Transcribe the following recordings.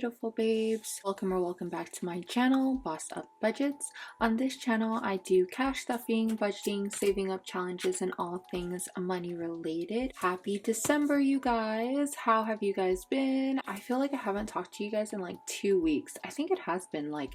beautiful babes. Welcome back to my channel, Bossed Up Budgets. On this channel, I do cash stuffing, budgeting, saving up challenges, and all things money related. Happy December, you guys. How have you guys been? I feel like I haven't talked to you guys in like 2 weeks. I think it has been like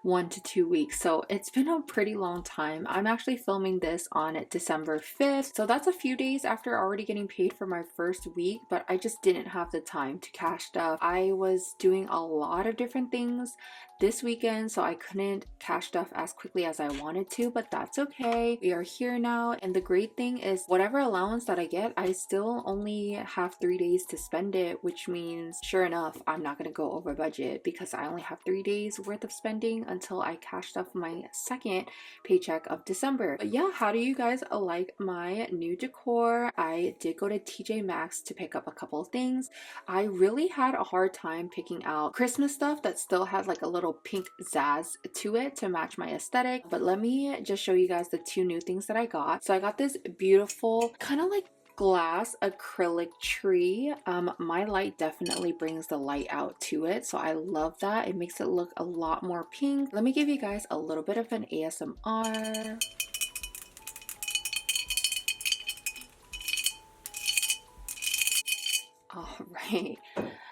1 to 2 weeks. So it's been a pretty long time. I'm actually filming this on December 5th. So that's a few days after already getting paid for my first week, but I just didn't have the time to cash stuff. I was doing a lot of different things this weekend, so I couldn't cash stuff as quickly as I wanted to, but that's okay. We are here now, and the great thing is whatever allowance that I get, I still only have 3 days to spend it, which means sure enough, I'm not gonna go over budget because I only have 3 days worth of spending until I cashed off my second paycheck of December. But yeah, how do you guys like my new decor? I did go to TJ Maxx to pick up a couple of things. I really had a hard time picking out Christmas stuff that still had like a little pink zazz to it to match my aesthetic, but let me just show you guys the 2 new things that I got. So I got this beautiful kind of like glass acrylic tree. My light definitely brings the light out to it, so I love that. It makes it look a lot more pink. Let me give you guys a little bit of an ASMR. All right.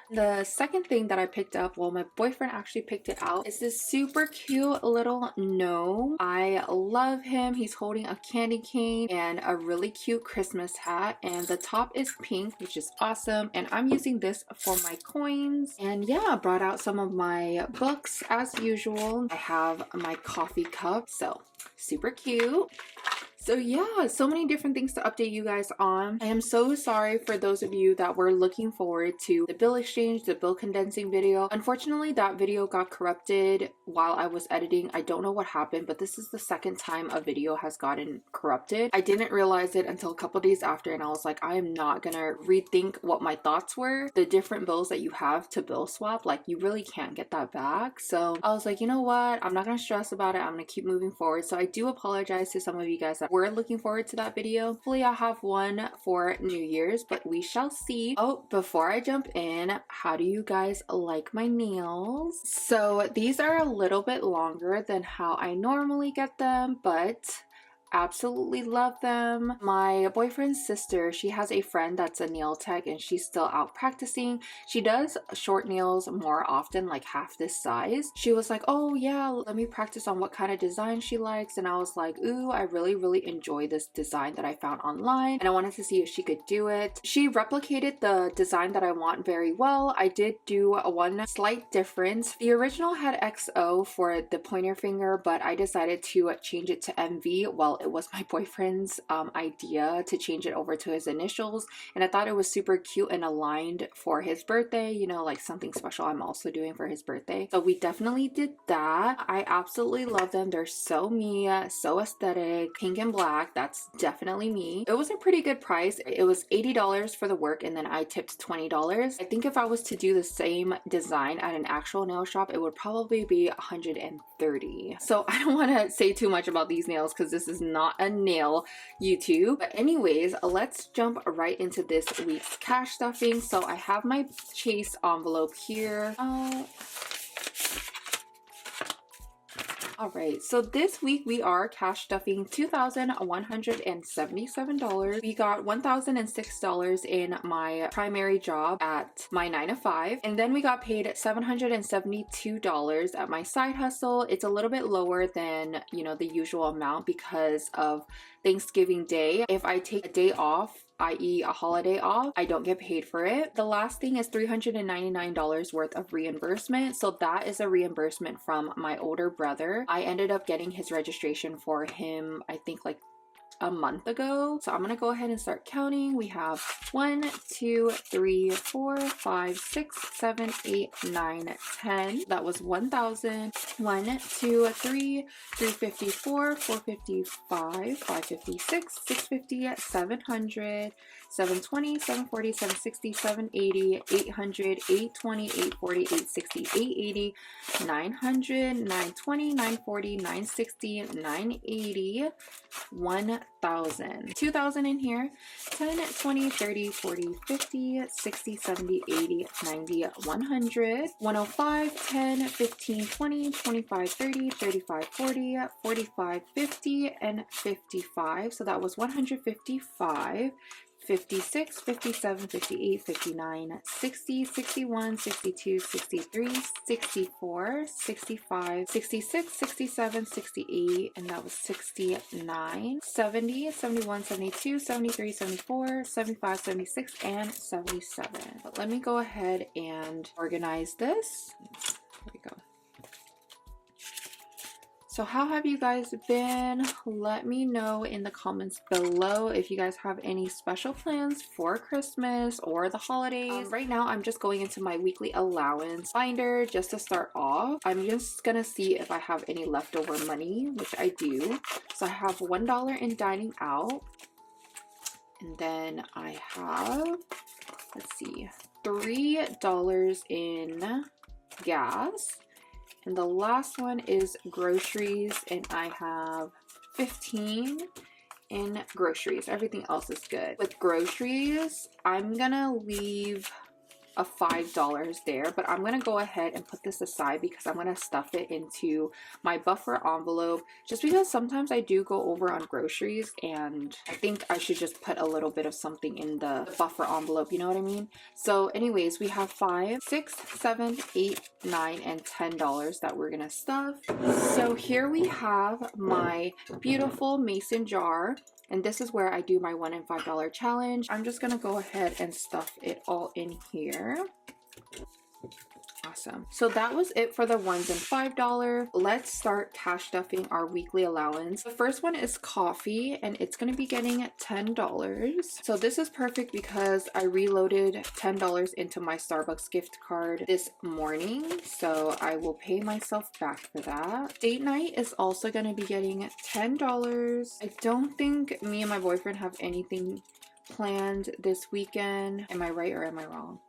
The second thing that I picked up, well, my boyfriend actually picked it out, is this super cute little gnome. I love him. He's holding a candy cane and a really cute Christmas hat, and the top is pink, which is awesome. And I'm using this for my coins. And yeah, I brought out some of my books as usual. I have my coffee cup, so super cute. So yeah, so many different things to update you guys on. I am so sorry for those of you that were looking forward to the bill exchange, the bill condensing video. Unfortunately, that video got corrupted while I was editing. I don't know what happened, but this is the second time a video has gotten corrupted. I didn't realize it until a couple days after, and I was like, I am not gonna rethink what my thoughts were. The different bills that you have to bill swap, like you really can't get that back. So I was like, you know what? I'm not gonna stress about it. I'm gonna keep moving forward. So I do apologize to some of you guys that we're looking forward to that video. Hopefully I'll have one for New Year's, but we shall see. Oh, before I jump in, how do you guys like my nails? So these are a little bit longer than how I normally get them, but absolutely love them. My boyfriend's sister, she has a friend that's a nail tech and she's still out practicing. She does short nails more often, like half this size. She was like, oh yeah, let me practice on what kind of design she likes. And I was like, ooh, I really enjoy this design that I found online, and I wanted to see if she could do it. She replicated the design that I want very well. I did do one slight difference. The original had XO for the pointer finger, but I decided to change it to MV. Well, it was my boyfriend's idea to change it over to his initials, and I thought it was super cute and aligned for his birthday, you know, like something special I'm also doing for his birthday. So we definitely did that. I absolutely love them. They're so me, so aesthetic. Pink and black, that's definitely me. It was a pretty good price. It was $80 for the work, and then I tipped $20. I think if I was to do the same design at an actual nail shop, it would probably be $130. So I don't want to say too much about these nails because this is not a nail YouTube. But anyways, let's jump right into this week's cash stuffing. So I have my Chase envelope here. All right, so this week we are cash stuffing $2,177. We got $1,006 in my primary job at my 9 to 5, and then we got paid $772 at my side hustle. It's a little bit lower than, you know, the usual amount because of Thanksgiving Day. If I take a day off, i.e. a holiday off, I don't get paid for it. The last thing is $399 worth of reimbursement. So that is a reimbursement from my older brother. I ended up getting his registration for him, I think like a month ago. So I'm gonna go ahead and start counting. We have 1, 2, 3, 4, 5, 6, 7, 8, 9, 10. That was 1,000. 1, 2, 3, 354, 455, 556, 650, 700, 720, 740, 760, 780, 800, 820, 840, 860, 880, 900, 920, 940, 960, 980, 1,000. 1,000. 2,000 in here. 10, 20, 30, 40, 50, 60, 70, 80, 90, 100, 105, 10, 15, 20, 25, 30, 35, 40, 45, 50, and 55. So that was 155. 56, 57, 58, 59, 60, 61, 62, 63, 64, 65, 66, 67, 68, and that was 69, 70, 71, 72, 73, 74, 75, 76, and 77. But let me go ahead and organize this. There we go. So how have you guys been? Let me know in the comments below if you guys have any special plans for Christmas or the holidays. Right now, I'm just going into my weekly allowance binder just to start off. I'm just gonna see if I have any leftover money, which I do. So I have $1 in dining out. And then I have, let's see, $3 in gas. And the last one is groceries, and I have 15 in groceries. Everything else is good. With groceries, I'm gonna leave a $5 there, but I'm gonna go ahead and put this aside because I'm gonna stuff it into my buffer envelope, just because sometimes I do go over on groceries and I think I should just put a little bit of something in the buffer envelope, you know what I mean? So anyways, we have $5, $6, $7, $8, $9, and $10 that we're gonna stuff. So here we have my beautiful mason jar. And this is where I do my $1 and $5 challenge. I'm just gonna go ahead and stuff it all in here. Awesome. So that was it for the $1s and $5. Let's start cash stuffing our weekly allowance. The first one is coffee, and it's going to be getting $10. So this is perfect because I reloaded $10 into my Starbucks gift card this morning. So I will pay myself back for that. Date night is also going to be getting $10. I don't think me and my boyfriend have anything planned this weekend. Am I right or am I wrong?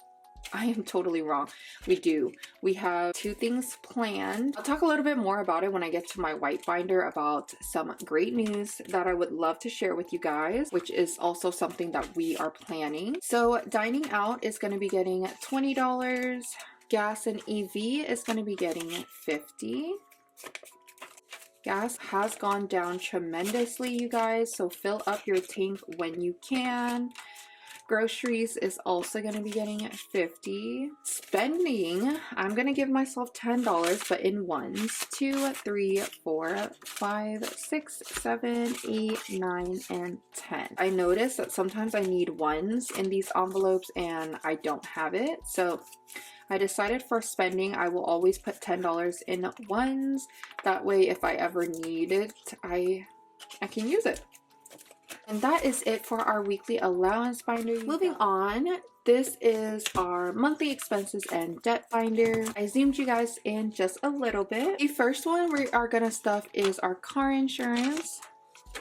I am totally wrong. We do. We have 2 things planned. I'll talk a little bit more about it when I get to my white binder about some great news that I would love to share with you guys, which is also something that we are planning. So dining out is going to be getting $20. Gas and EV is going to be getting $50. Gas has gone down tremendously, you guys, so fill up your tank when you can. Groceries is also going to be getting $50. Spending, I'm going to give myself $10, but in ones. 2, 3, 4, 5, 6, 7, 8, 9, and 10. I noticed that sometimes I need ones in these envelopes and I don't have it. So I decided for spending, I will always put $10 in ones. That way, if I ever need it, I can use it. And that is it for our weekly allowance binder. Moving on, this is our monthly expenses and debt binder. I zoomed you guys in just a little bit. The first one we are gonna stuff is our car insurance,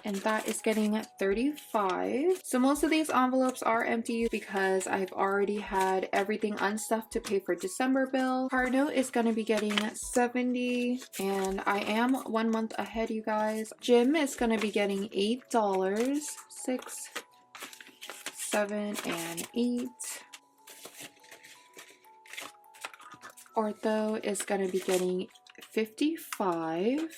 and that is getting $35. So most of these envelopes are empty because I've already had everything unstuffed to pay for December bill. Car note is going to be getting $70, and I am 1 month ahead, you guys. Gym is going to be getting $8. 6, 7, and 8. Ortho is going to be getting $55.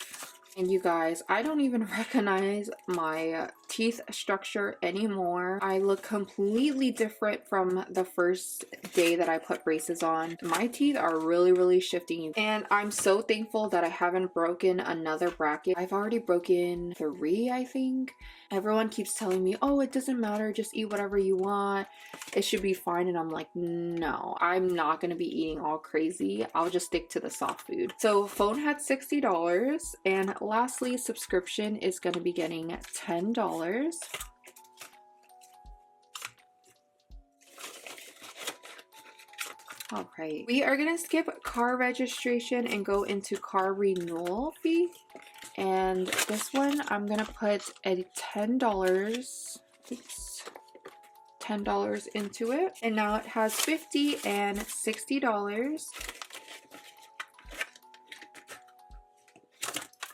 And you guys, I don't even recognize my teeth structure anymore. I look completely different from the first day that I put braces on. My teeth are really shifting, and I'm so thankful that I haven't broken another bracket. I've already broken 3, I think. Everyone keeps telling me, oh, it doesn't matter, just eat whatever you want, it should be fine. And I'm like, no, I'm not gonna be eating all crazy. I'll just stick to the soft food. So phone had $60, and lastly, subscription is gonna be getting $10. All right, we are gonna skip car registration and go into car renewal fee. And this one, I'm gonna put a $10, oops, $10 into it. And now it has $50 and $60.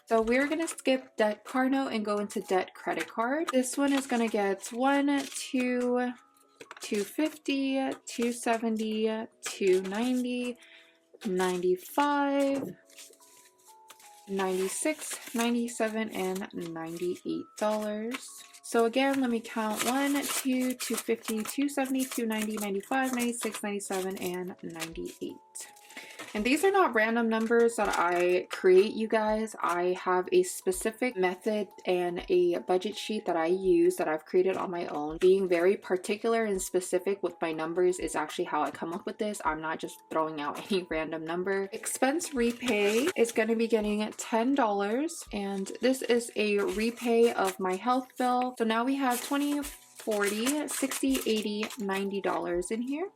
So we're gonna skip debt card note and go into debt credit card. This one is gonna get 1, 2, 250, 270, 290, 95, 96, 97, and $98. So again, let me count 1, 2, 250, 270, 290, 95, 96, 97, and 98. And these are not random numbers that I create, you guys. I have a specific method and a budget sheet that I use that I've created on my own. Being very particular and specific with my numbers is actually how I come up with this. I'm not just throwing out any random number. Expense repay is going to be getting $10, and this is a repay of my health bill. So now we have $20, $40, $60, $80, $90 in here.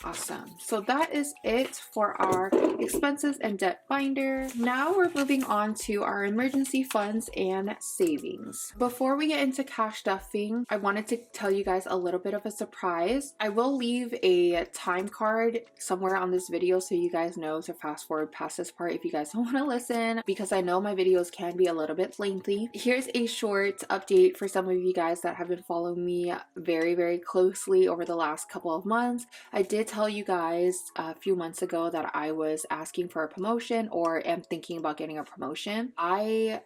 Awesome. So that is it for our expenses and debt binder. Now we're moving on to our emergency funds and savings. Before we get into cash stuffing, I wanted to tell you guys a little bit of a surprise. I will leave a time card somewhere on this video so you guys know to fast forward past this part if you guys don't want to listen, because I know my videos can be a little bit lengthy. Here's a short update for some of you guys that have been following me very, very closely over the last couple of months. I did tell you guys a few months ago that I was asking for a promotion or am thinking about getting a promotion. I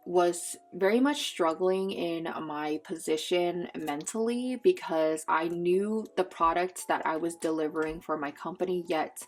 was very much struggling in my position mentally because I knew the products that I was delivering for my company, yet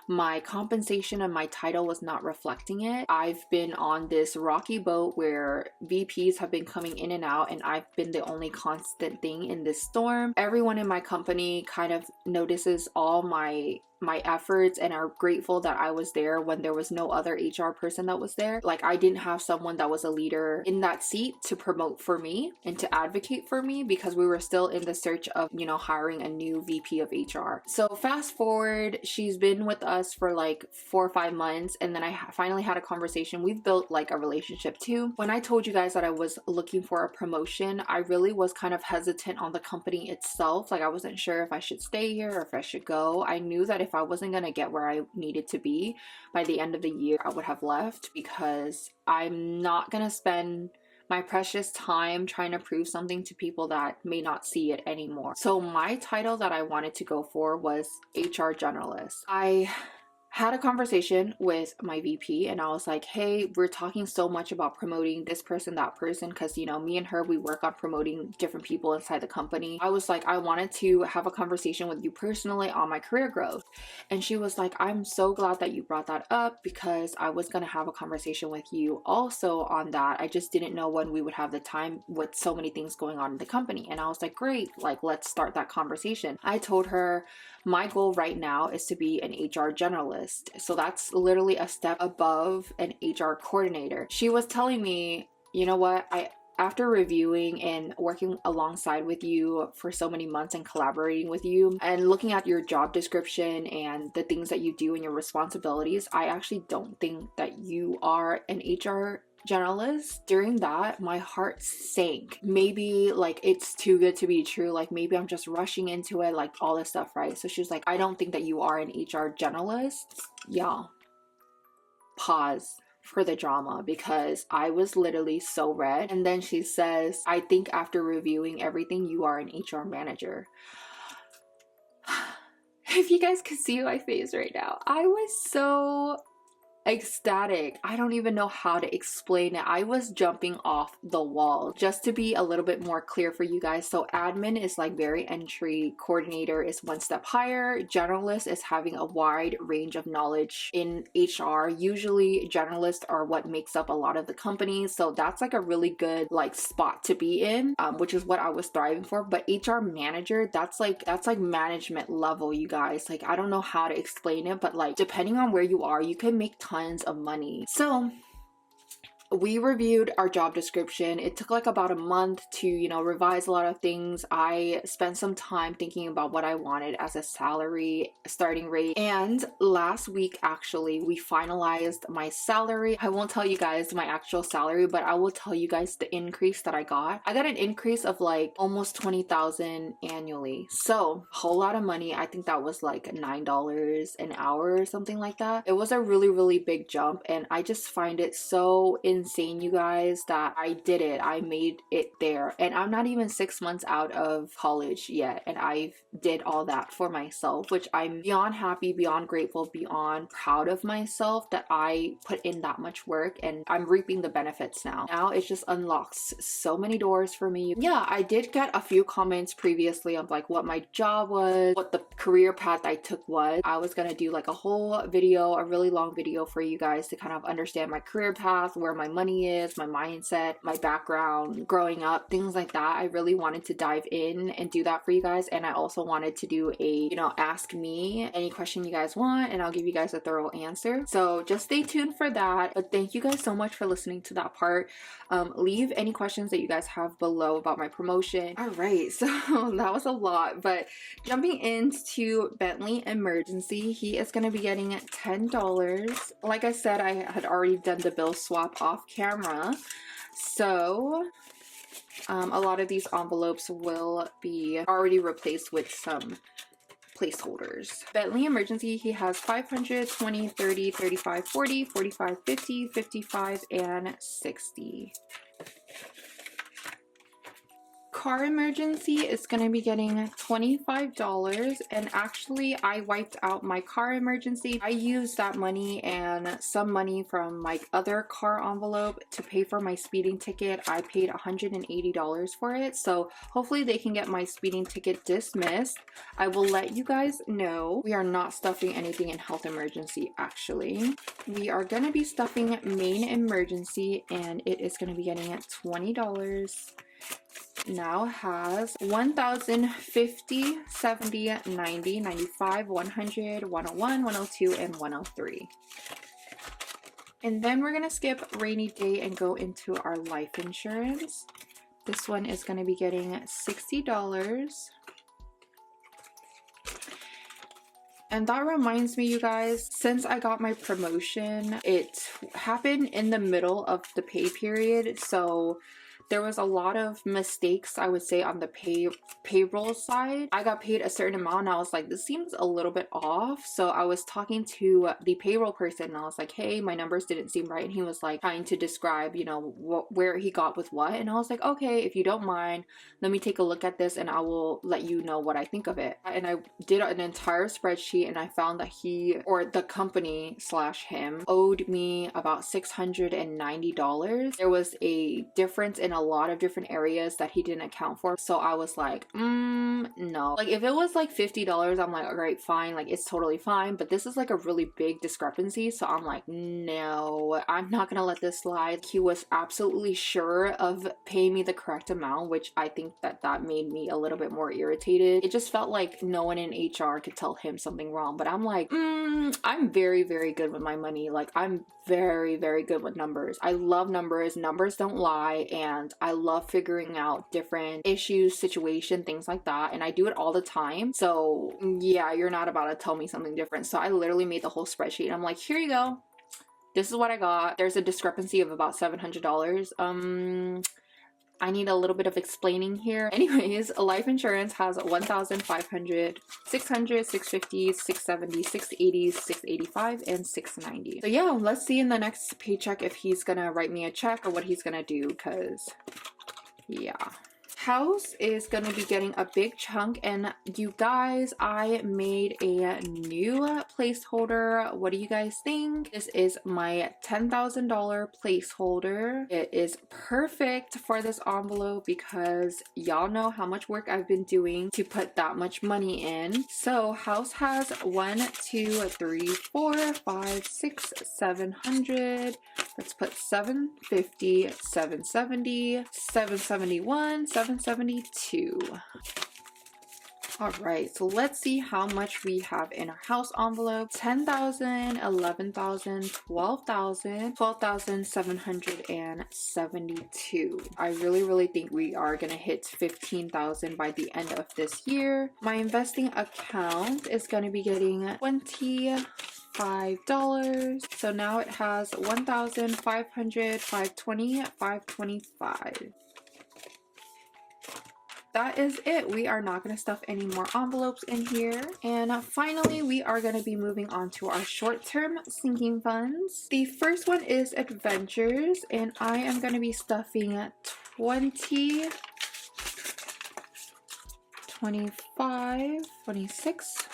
my compensation and my title was not reflecting it. I've been on this rocky boat where VPs have been coming in and out, and I've been the only constant thing in this storm. Everyone in my company kind of notices all my efforts and are grateful that I was there when there was no other HR person that was there. Like, I didn't have someone that was a leader in that seat to promote for me and to advocate for me because we were still in the search of, you know, hiring a new VP of HR. So fast forward, she's been with us for like 4 or 5 months, and then I finally had a conversation. We've built like a relationship too. When I told you guys that I was looking for a promotion, I really was kind of hesitant on the company itself. Like, I wasn't sure if I should stay here or if I should go. I knew that if I wasn't going to get where I needed to be by the end of the year, I would have left, because I'm not going to spend my precious time trying to prove something to people that may not see it anymore. So my title that I wanted to go for was HR generalist. I had a conversation with my VP and I was like, hey, we're talking so much about promoting this person, that person, because, you know, me and her, we work on promoting different people inside the company. I was like, I wanted to have a conversation with you personally on my career growth. And she was like, I'm so glad that you brought that up, because I was going to have a conversation with you also on that. I just didn't know when we would have the time with so many things going on in the company. And I was like, great, like, let's start that conversation. I told her my goal right now is to be an HR generalist. So that's literally a step above an HR coordinator. She was telling me, you know what, after reviewing and working alongside with you for so many months and collaborating with you and looking at your job description and the things that you do and your responsibilities, I actually don't think that you are an HR generalist. During that, my heart sank. Maybe like it's too good to be true. Like, maybe I'm just rushing into it, like all this stuff, right? So she's like, I don't think that you are an HR generalist. Y'all, pause for the drama, because I was literally so red. And then she says, I think after reviewing everything, you are an HR manager. If you guys could see my face right now, I was so ecstatic. I don't even know how to explain it. I was jumping off the wall. Just to be a little bit more clear for you guys, so admin is like very entry, coordinator is one step higher, generalist is having a wide range of knowledge in HR. Usually generalists are what makes up a lot of the companies, so that's like a really good like spot to be in, which is what I was striving for. But HR manager, that's like management level, you guys. Like, I don't know how to explain it, but like depending on where you are, you can make tons of money. So we reviewed our job description. It took like about a month to, revise a lot of things. I spent some time thinking about what I wanted as a salary starting rate. And last week, actually, we finalized my salary. I won't tell you guys my actual salary, but I will tell you guys the increase that I got. I got an increase of like almost 20,000 annually. So a whole lot of money. I think that was like $9 an hour or something like that. It was a really, really big jump. And I just find it so insane, you guys, that I did it. I made it there. And I'm not even 6 months out of college yet. And I did all that for myself, which I'm beyond happy, beyond grateful, beyond proud of myself that I put in that much work, and I'm reaping the benefits now. Now it just unlocks so many doors for me. Yeah, I did get a few comments previously of like what my job was, what the career path I took was. I was gonna do like a whole video, a really long video for you guys to kind of understand my career path, where my money is, my mindset, my background, growing up, things like that. I really wanted to dive in and do that for you guys. And I also wanted to do a, ask me any question you guys want, and I'll give you guys a thorough answer. So just stay tuned for that. But thank you guys so much for listening to that part. Leave any questions that you guys have below about my promotion. All right, so that was a lot, but jumping into Bentley Emergency, he is going to be getting $10. Like I said, I had already done the bill swap off camera, so a lot of these envelopes will be already replaced with some placeholders. Bentley Emergency, he has 500, 20, 30, 35, 40, 45, 50, 55, and 60. Car Emergency is going to be getting $25, and actually I wiped out my Car Emergency. I used that money and some money from my other car envelope to pay for my speeding ticket. I paid $180 for it, so hopefully they can get my speeding ticket dismissed. I will let you guys know. We are not stuffing anything in Health Emergency, actually. We are going to be stuffing Main Emergency, and it is going to be getting at $20. Now has 1,050, 70, 90, 95, 100, 101, 102, and 103. And then we're going to skip Rainy Day and go into our life insurance. This one is going to be getting $60. And that reminds me, you guys, since I got my promotion, it happened in the middle of the pay period, so there was a lot of mistakes, I would say, on the payroll side. I got paid a certain amount and I was like, this seems a little bit off. So I was talking to the payroll person and I was like, hey, my numbers didn't seem right. And he was like trying to describe, where he got with what. And I was like, okay, if you don't mind, let me take a look at this and I will let you know what I think of it. And I did an entire spreadsheet and I found that he, or the company / him, owed me about $690. There was a difference in a lot of different areas that he didn't account for. So I was like, no. Like if it was like $50, I'm like, all right, fine. Like it's totally fine. But this is like a really big discrepancy. So I'm like, no, I'm not gonna let this slide. He was absolutely sure of paying me the correct amount, which I think that made me a little bit more irritated. It just felt like no one in HR could tell him something wrong. But I'm like, I'm very, very good with my money. Like I'm very, very good with numbers. I love numbers. Numbers don't lie. And I love figuring out different issues, situation, things like that. And I do it all the time. So yeah, you're not about to tell me something different. So I literally made the whole spreadsheet. And I'm like, here you go. This is what I got. There's a discrepancy of about $700. I need a little bit of explaining here. Anyways, life insurance has 1,500, 600, 650, 670, 680, 685, and 690. So yeah, let's see in the next paycheck if he's gonna write me a check or what he's gonna do, because yeah. House is going to be getting a big chunk, and you guys, I made a new placeholder. What do you guys think? This is my $10,000 placeholder. It is perfect for this envelope because y'all know how much work I've been doing to put that much money in. So House has 1, 2, 3, 4, 5, 6, 700. Let's put 750, 770, 771, 772. All right, so let's see how much we have in our house envelope. 10,000, 11,000, 12,000, 12,772. I really think we are gonna hit 15,000 by the end of this year. My investing account is gonna be getting $25. So now it has 1,500, 520, 525. That is it. We are not going to stuff any more envelopes in here. And finally, we are going to be moving on to our short-term sinking funds. The first one is Adventures, and I am going to be stuffing 20, 25, 26.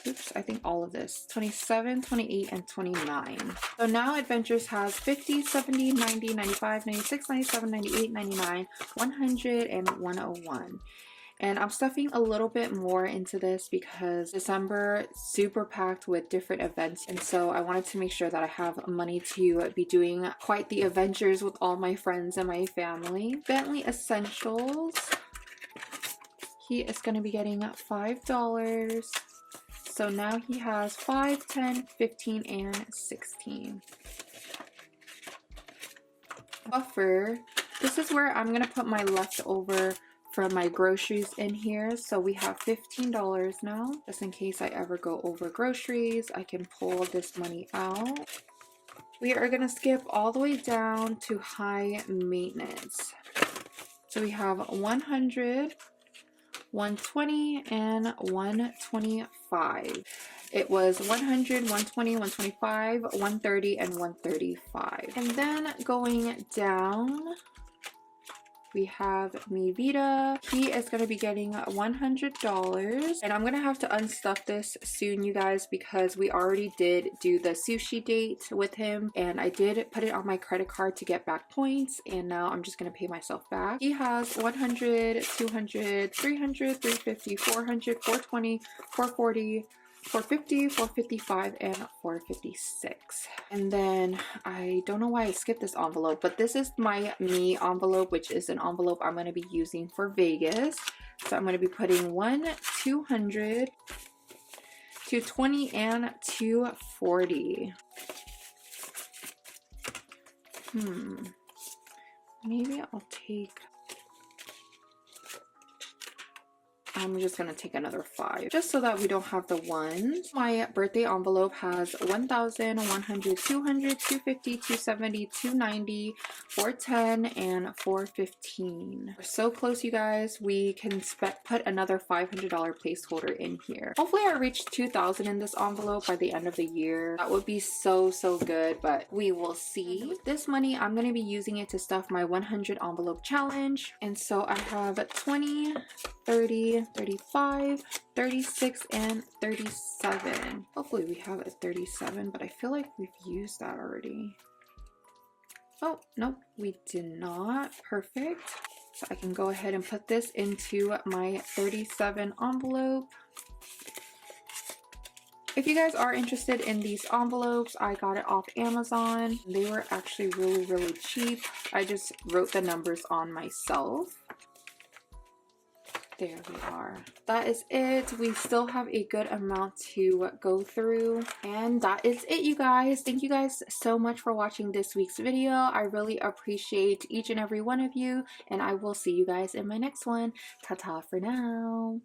Oops, I think all of this. 27, 28, and 29. So now Adventures has 50, 70, 90, 95, 96, 97, 98, 99, 100, and 101. And I'm stuffing a little bit more into this because December super packed with different events, and so I wanted to make sure that I have money to be doing quite the adventures with all my friends and my family. Bentley Essentials, he is going to be getting $5. So now he has 5, 10, 15, and 16. Buffer, this is where I'm going to put my leftover from my groceries in here. So we have $15 now. Just in case I ever go over groceries, I can pull this money out. We are going to skip all the way down to high maintenance. So we have 100, 120, and 125. It was 100, 120, 125, 130, and 135. And then going down, we have Mivita. He is going to be getting $100. And I'm going to have to unstuff this soon, you guys, because we already did do the sushi date with him. And I did put it on my credit card to get back points. And now I'm just going to pay myself back. He has 100, 200, 300, 350, 400, 420, 440, 450, 455, and 456. And then I don't know why I skipped this envelope, but this is my me envelope, which is an envelope I'm going to be using for Vegas. So I'm going to be putting 1, 200, 220, and 240. Maybe I'll take... I'm just going to take another 5 just so that we don't have the ones. My birthday envelope has 1,000, 100, 200, 250, 270, 290, 410, and 415. We're so close, you guys. We can put another $500 placeholder in here. Hopefully I reach 2,000 in this envelope by the end of the year. That would be so good, but we will see. This money, I'm going to be using it to stuff my 100 envelope challenge. And so I have 20, 30, 35, 36, and 37. Hopefully we have a 37, but I feel like we've used that already. Oh, nope, we did not. Perfect. So I can go ahead and put this into my 37 envelope. If you guys are interested in these envelopes, I got it off Amazon. They were actually really cheap. I just wrote the numbers on myself. There we are. That is it. We still have a good amount to go through. And that is it, you guys. Thank you guys so much for watching this week's video. I really appreciate each and every one of you. And I will see you guys in my next one. Ta-ta for now.